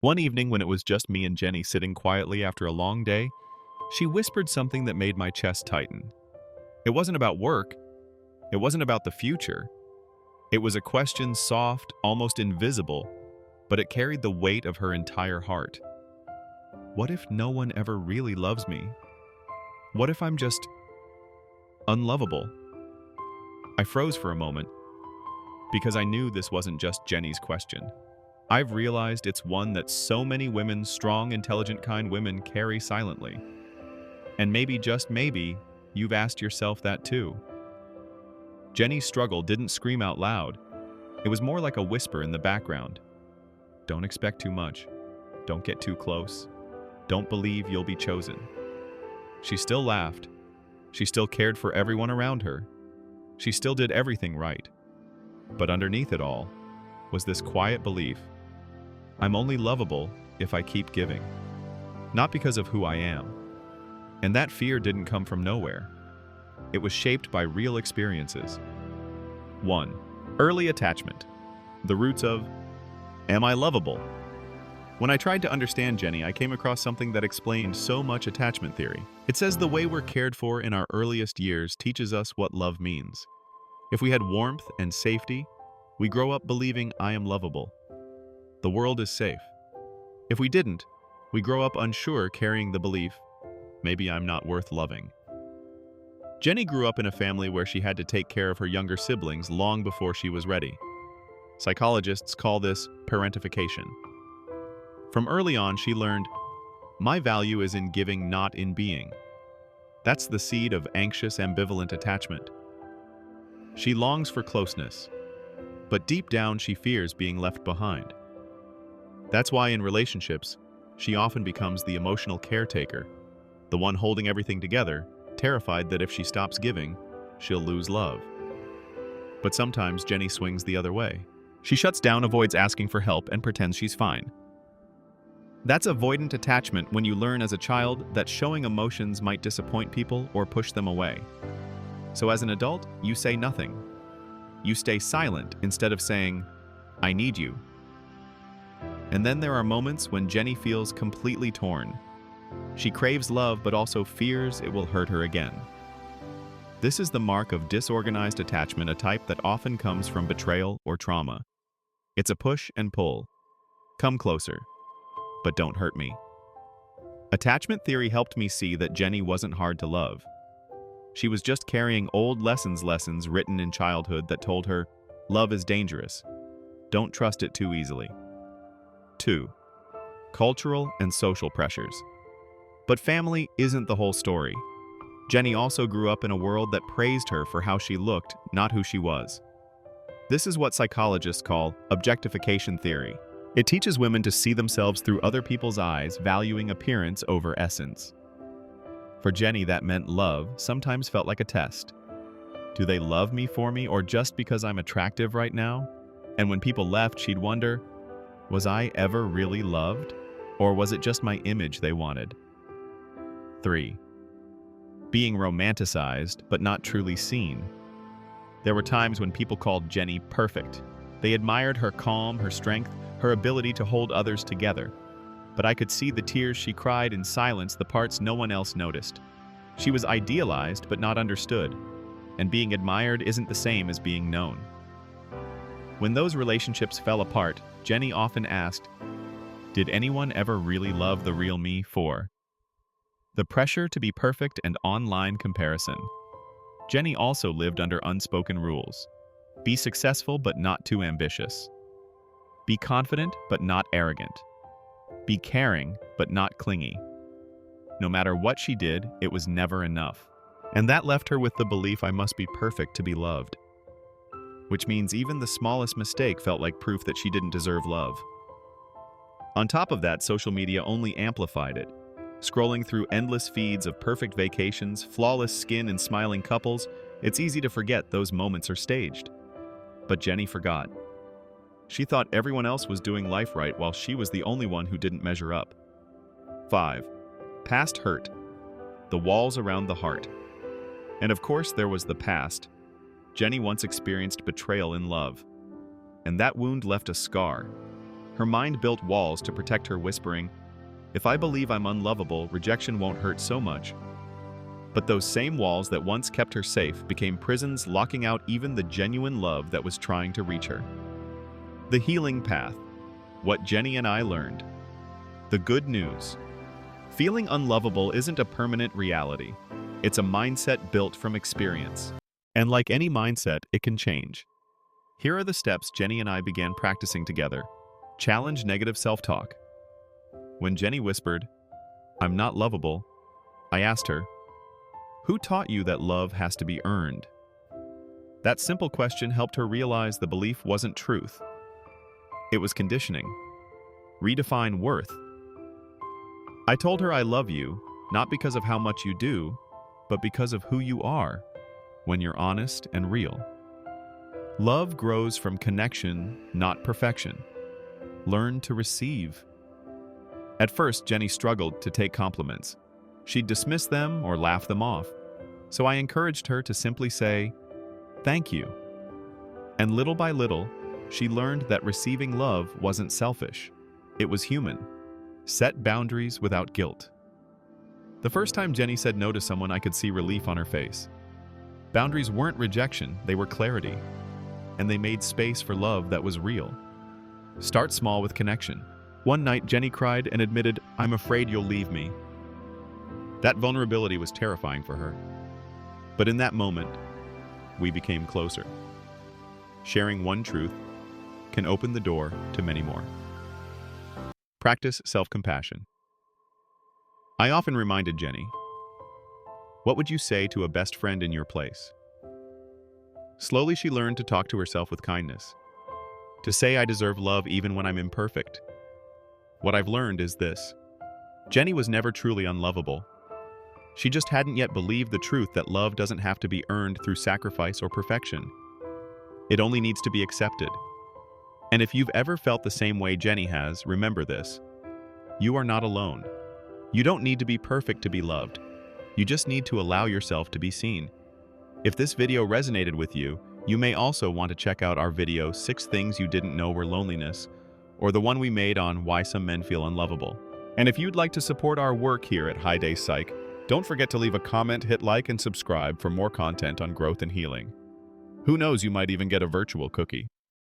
One evening, when it was just me and Jenny sitting quietly after a long day, she whispered something that made my chest tighten. It wasn't about work. It wasn't about the future. It was a question soft, almost invisible, but it carried the weight of her entire heart. What if no one ever really loves me? What if I'm just unlovable? I froze for a moment because I knew this wasn't just Jenny's question. I've realized it's one that so many women, strong, intelligent, kind women, carry silently. And maybe, just maybe, you've asked yourself that too. Jenny's struggle didn't scream out loud. It was more like a whisper in the background. Don't expect too much. Don't get too close. Don't believe you'll be chosen. She still laughed. She still cared for everyone around her. She still did everything right. But underneath it all was this quiet belief: I'm only lovable if I keep giving. Not because of who I am. And that fear didn't come from nowhere. It was shaped by real experiences. 1. Early attachment. The roots of, am I lovable? When I tried to understand Jenny, I came across something that explained so much attachment theory. It says the way we're cared for in our earliest years teaches us what love means. If we had warmth and safety, we grow up believing I am lovable. The world is safe. If we didn't, we grow up unsure, carrying the belief, maybe I'm not worth loving. Jenny grew up in a family where she had to take care of her younger siblings long before she was ready. Psychologists call this parentification. From early on, she learned, my value is in giving, not in being. That's the seed of anxious, ambivalent attachment. She longs for closeness, but deep down she fears being left behind. That's why in relationships, she often becomes the emotional caretaker, the one holding everything together, terrified that if she stops giving, she'll lose love. But sometimes Jenny swings the other way. She shuts down, avoids asking for help, and pretends she's fine. That's avoidant attachment when you learn as a child that showing emotions might disappoint people or push them away. So as an adult, you say nothing. You stay silent instead of saying, I need you. And then there are moments when Jenny feels completely torn. She craves love but also fears it will hurt her again. This is the mark of disorganized attachment, a type that often comes from betrayal or trauma. It's a push and pull. Come closer, but don't hurt me. Attachment theory helped me see that Jenny wasn't hard to love. She was just carrying old lessons written in childhood that told her, love is dangerous. Don't trust it too easily. 2. Cultural and social pressures. But family isn't the whole story. Jenny also grew up in a world that praised her for how she looked, not who she was. This is what psychologists call objectification theory. It teaches women to see themselves through other people's eyes, valuing appearance over essence. For Jenny, that meant love sometimes felt like a test. Do they love me for me, or just because I'm attractive right now? And when people left, she'd wonder, was I ever really loved? Or was it just my image they wanted? 3. Being romanticized, but not truly seen. There were times when people called Jenny perfect. They admired her calm, her strength, her ability to hold others together. But I could see the tears she cried in silence, the parts no one else noticed. She was idealized, but not understood. And being admired isn't the same as being known. When those relationships fell apart, Jenny often asked, did anyone ever really love the real me? 4. The pressure to be perfect and online comparison. Jenny also lived under unspoken rules. Be successful but not too ambitious. Be confident but not arrogant. Be caring but not clingy. No matter what she did, it was never enough. And that left her with the belief I must be perfect to be loved. Which means even the smallest mistake felt like proof that she didn't deserve love. On top of that, social media only amplified it. Scrolling through endless feeds of perfect vacations, flawless skin, and smiling couples, it's easy to forget those moments are staged. But Jenny forgot. She thought everyone else was doing life right while she was the only one who didn't measure up. 5. Past hurt. The walls around the heart. And of course there was the past. Jenny once experienced betrayal in love. And that wound left a scar. Her mind built walls to protect her, whispering, "If I believe I'm unlovable, rejection won't hurt so much." But those same walls that once kept her safe became prisons, locking out even the genuine love that was trying to reach her. The healing path. What Jenny and I learned. The good news. Feeling unlovable isn't a permanent reality. It's a mindset built from experience. And like any mindset, it can change. Here are the steps Jenny and I began practicing together. Challenge negative self-talk. When Jenny whispered, "I'm not lovable," I asked her, "Who taught you that love has to be earned?" That simple question helped her realize the belief wasn't truth. It was conditioning. Redefine worth. I told her I love you, not because of how much you do, but because of who you are, when you're honest and real. Love grows from connection, not perfection. Learn to receive. At first, Jenny struggled to take compliments. She'd dismiss them or laugh them off. So I encouraged her to simply say, "Thank you." And little by little, she learned that receiving love wasn't selfish. It was human. Set boundaries without guilt. The first time Jenny said no to someone, I could see relief on her face. Boundaries weren't rejection, they were clarity. And they made space for love that was real. Start small with connection. One night, Jenny cried and admitted, "I'm afraid you'll leave me." That vulnerability was terrifying for her. But in that moment, we became closer. Sharing one truth can open the door to many more. Practice self-compassion. I often reminded Jenny, "What would you say to a best friend in your place?" Slowly, she learned to talk to herself with kindness. To say I deserve love even when I'm imperfect. What I've learned is this. Jenny was never truly unlovable. She just hadn't yet believed the truth that love doesn't have to be earned through sacrifice or perfection. It only needs to be accepted. And if you've ever felt the same way Jenny has, remember this. You are not alone. You don't need to be perfect to be loved. You just need to allow yourself to be seen. If this video resonated with you, you may also want to check out our video 6 Things You Didn't Know Were Loneliness, or the one we made on Why Some Men Feel Unlovable. And if you'd like to support our work here at High Day Psych, don't forget to leave a comment, hit like, and subscribe for more content on growth and healing. Who knows, you might even get a virtual cookie.